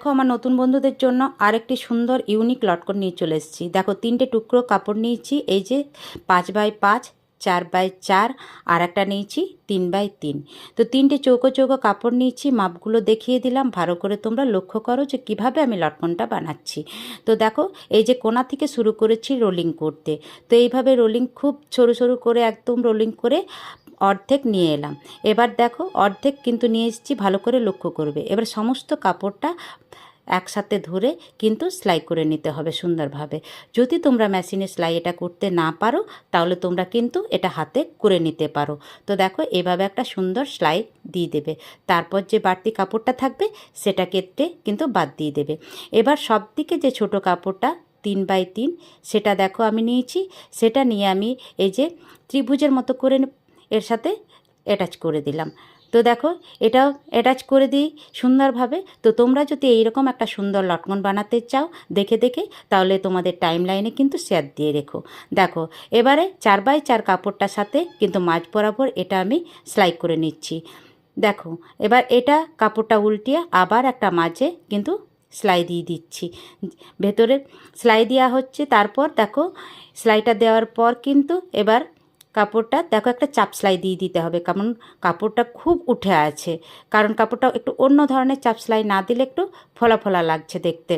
দেখো আমার নতুন বন্ধুদের জন্য আরেকটি সুন্দর ইউনিক লটকন নিয়ে চলে এসেছি। দেখো 3টে টুকরো কাপড় নিয়েছি, এই যে 5x5, 4x4, আর একটা নিয়েছি 3x3। তো 3টে চৌকো চৌকো কাপড় নিয়েছি, মাপগুলো দেখিয়ে দিলাম, ভালো করে তোমরা লক্ষ্য করো যে কিভাবে আমি লটকনটা বানাচ্ছি। তো দেখো এই যে কোণা থেকে শুরু করেছি রোলিং করতে। তো এইভাবে রোলিং খুব সরু সরু করে একদম রোলিং করে অর্ধেক নিয়ে এলাম। এবার দেখো অর্ধেক কিন্তু নিয়ে এসেছি, ভালো করে লক্ষ্য করবে। এবার সমস্ত কাপড়টা একসাথে ধরে কিন্তু সেলাই করে নিতে হবে সুন্দরভাবে। যদি তোমরা মেশিনে সেলাই এটা করতে না পারো তাহলে তোমরা কিন্তু এটা হাতে করে নিতে পারো। তো দেখো এভাবে একটা সুন্দর সেলাই দিয়ে দেবে। তারপর যে বাড়তি কাপড়টা থাকবে সেটা কেটে কিন্তু বাদ দিয়ে দেবে। এবার সব দিকে যে ছোট কাপড়টা 3x3 সেটা দেখো আমি নিয়েছি। সেটা নিয়ে আমি এই যে ত্রিভুজের মতো করে এর সাথে অ্যাটাচ করে দিলাম। তো দেখো এটাও অ্যাটাচ করে দিই সুন্দরভাবে। তো তোমরা যদি এইরকম একটা সুন্দর লটকন বানাতে চাও দেখে দেখে, তাহলে তোমাদের টাইম লাইনে কিন্তু শেয়ার দিয়ে রেখো। দেখো এবারে 4x4 কাপড়টার সাথে কিন্তু মাঝ বরাবর এটা আমি সেলাই করে নিচ্ছি। দেখো এবার এটা কাপড়টা উল্টিয়ে আবার একটা মাঝে কিন্তু সেলাই দিয়ে দিচ্ছি, ভেতরে সেলাই দেওয়া হচ্ছে। তারপর দেখো সেলাইটা দেওয়ার পর কিন্তু এবার কাপড়টা দেখো একটা চাপ সেলাই দিয়ে দিতে হবে, কারণ কাপড়টা খুব উঠে আছে। কারণ কাপড়টা একটু অন্য ধরনের চাপ সেলাই না দিলে একটু ফোলা ফোলা লাগছে দেখতে।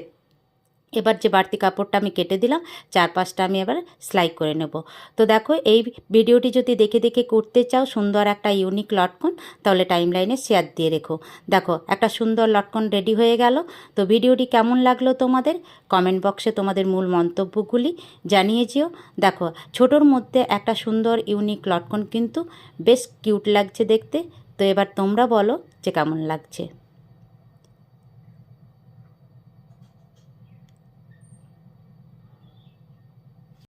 এবার যে বাড়তি কাপড়টা আমি কেটে দিলাম, 4-5টা আমি এবার সেলাই করে নেব। তো দেখো এই ভিডিওটি যদি দেখে দেখে করতে চাও সুন্দর একটা ইউনিক লটকন, তাহলে টাইম লাইনে শেয়ার দিয়ে রেখো। দেখো একটা সুন্দর লটকন রেডি হয়ে গেল। তো ভিডিওটি কেমন লাগলো তোমাদের কমেন্ট বক্সে তোমাদের মূল মন্তব্যগুলি জানিয়ে যেও। দেখো ছোটোর মধ্যে একটা সুন্দর ইউনিক লটকন কিন্তু বেশ কিউট লাগছে দেখতে। তো এবার তোমরা বলো যে কেমন লাগছে।